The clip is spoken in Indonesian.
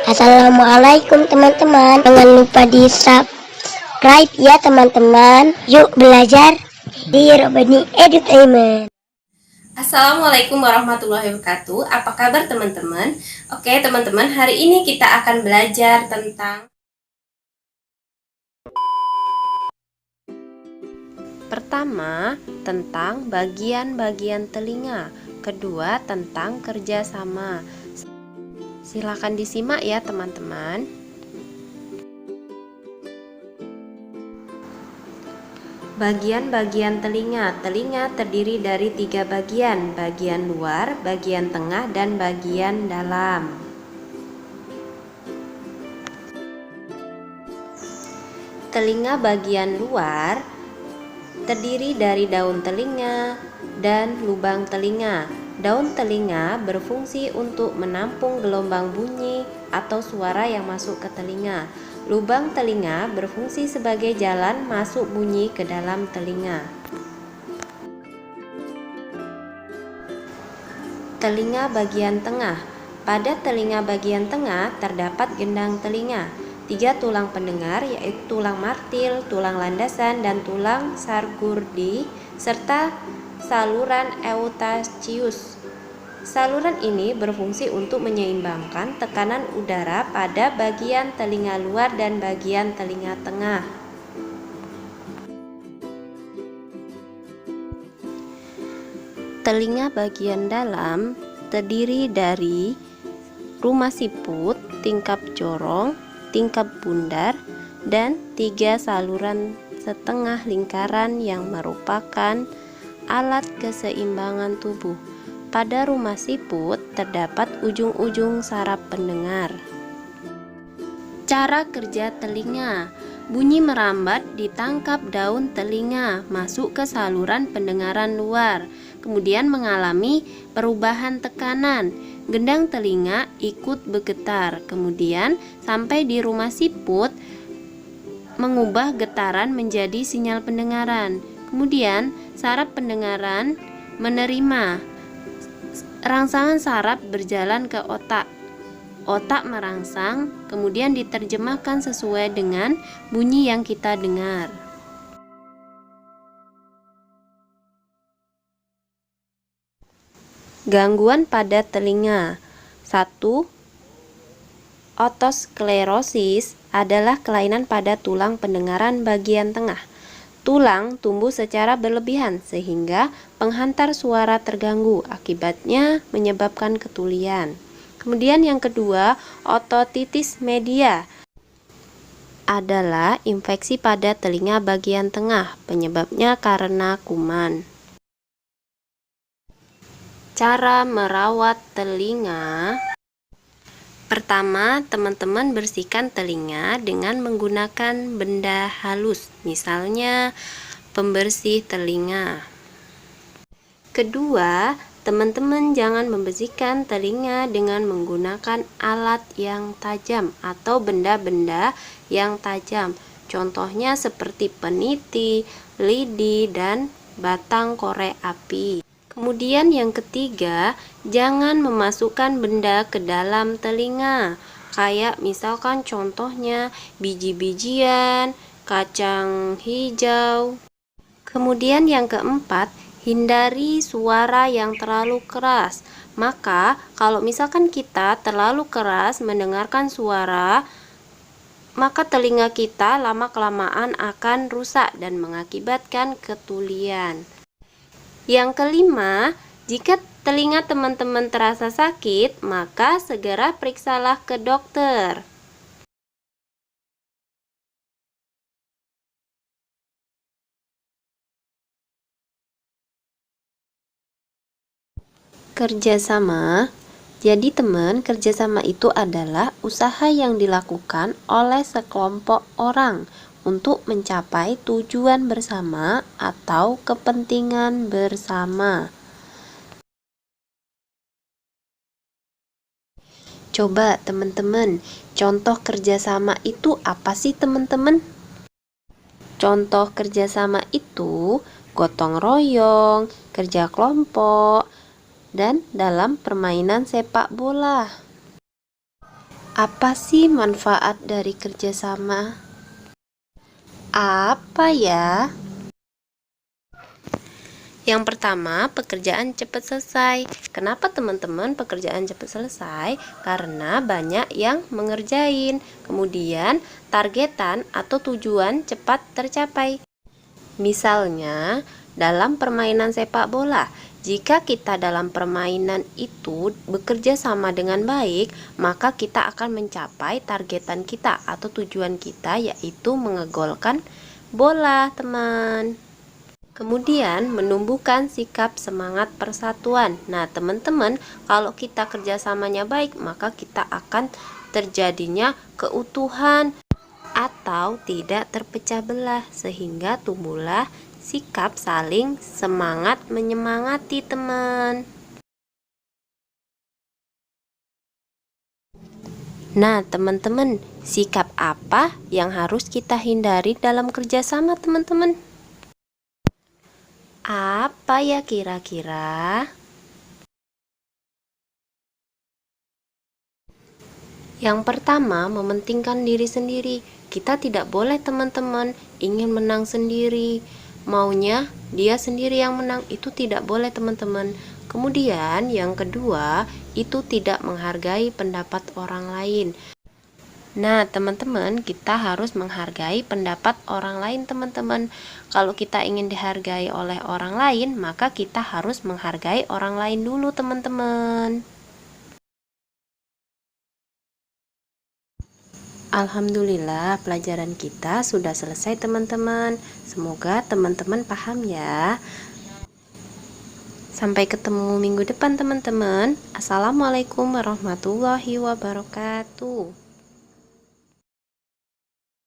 Assalamualaikum teman-teman. Jangan lupa di subscribe ya teman-teman. Yuk belajar di Robani Edutainment. Assalamualaikum warahmatullahi wabarakatuh. Apa kabar teman-teman? Oke teman-teman, hari ini kita akan belajar tentang pertama, tentang bagian-bagian telinga. Kedua, tentang kerjasama. Silakan disimak ya teman-teman. Bagian-bagian telinga. Telinga terdiri dari 3 bagian, bagian luar, bagian tengah, dan bagian dalam. Telinga bagian luar terdiri dari daun telinga dan lubang telinga. Daun telinga berfungsi untuk menampung gelombang bunyi atau suara yang masuk ke telinga. Lubang telinga berfungsi sebagai jalan masuk bunyi ke dalam telinga. Telinga bagian tengah. Pada telinga bagian tengah terdapat gendang telinga. 3 tulang pendengar yaitu tulang martil, tulang landasan, dan tulang sargurdi, serta saluran eustachius. Saluran ini berfungsi untuk menyeimbangkan tekanan udara pada bagian telinga luar dan bagian telinga tengah. Telinga bagian dalam terdiri dari rumah siput, tingkap corong, tingkap bundar, dan 3 saluran setengah lingkaran yang merupakan alat keseimbangan tubuh. Pada rumah siput terdapat ujung-ujung saraf pendengar. Cara kerja telinga. Bunyi merambat ditangkap daun telinga, masuk ke saluran pendengaran luar, kemudian mengalami perubahan tekanan. Gendang telinga ikut bergetar, kemudian sampai di rumah siput mengubah getaran menjadi sinyal pendengaran. Kemudian saraf pendengaran menerima. Rangsangan saraf berjalan ke otak. Otak merangsang, kemudian diterjemahkan sesuai dengan bunyi yang kita dengar. Gangguan pada telinga. 1. Otosklerosis adalah kelainan pada tulang pendengaran bagian tengah. Tulang tumbuh secara berlebihan sehingga penghantar suara terganggu, akibatnya menyebabkan ketulian. Kemudian yang kedua, ototitis media adalah infeksi pada telinga bagian tengah, penyebabnya karena kuman. Cara merawat telinga. Pertama, teman-teman bersihkan telinga dengan menggunakan benda halus, misalnya pembersih telinga. Kedua, teman-teman jangan membersihkan telinga dengan menggunakan alat yang tajam atau benda-benda yang tajam. Contohnya seperti peniti, lidi, dan batang korek api. Kemudian yang ketiga, jangan memasukkan benda ke dalam telinga. Kayak misalkan contohnya biji-bijian, kacang hijau. Kemudian yang keempat, hindari suara yang terlalu keras. Maka kalau misalkan kita terlalu keras mendengarkan suara, maka telinga kita lama-kelamaan akan rusak dan mengakibatkan ketulian. Yang kelima, jika telinga teman-teman terasa sakit, maka segera periksalah ke dokter. Kerjasama. Jadi teman, kerjasama itu adalah usaha yang dilakukan oleh sekelompok orang untuk mencapai tujuan bersama atau kepentingan bersama. Coba teman-teman, contoh kerjasama itu apa sih teman-teman? Contoh kerjasama itu gotong royong, kerja kelompok, dan dalam permainan sepak bola. Apa sih manfaat dari kerjasama? Apa ya? Yang pertama, pekerjaan cepat selesai. Kenapa teman-teman pekerjaan cepat selesai? Karena banyak yang mengerjain. Kemudian, targetan atau tujuan cepat tercapai. Misalnya, dalam permainan sepak bola, jika kita dalam permainan itu bekerja sama dengan baik, maka kita akan mencapai targetan kita atau tujuan kita, yaitu mengegolkan bola, teman. Kemudian menumbuhkan sikap semangat persatuan. Nah, teman-teman, kalau kita kerjasamanya baik, maka kita akan terjadinya keutuhan atau tidak terpecah belah, sehingga tumbuhlah sikap saling semangat menyemangati, teman. Nah, teman-teman, sikap apa yang harus kita hindari dalam kerjasama, teman-teman? Apa ya kira-kira? Yang pertama, mementingkan diri sendiri. Kita tidak boleh, teman-teman, ingin menang sendiri. Maunya dia sendiri yang menang, itu tidak boleh, teman-teman. Kemudian, yang kedua, itu tidak menghargai pendapat orang lain. Nah, teman-teman, kita harus menghargai pendapat orang lain, teman-teman. Kalau kita ingin dihargai oleh orang lain, maka kita harus menghargai orang lain dulu, teman-teman. Alhamdulillah, pelajaran kita sudah selesai, teman-teman. Semoga teman-teman paham ya. Sampai ketemu minggu depan, teman-teman. Assalamualaikum warahmatullahi wabarakatuh.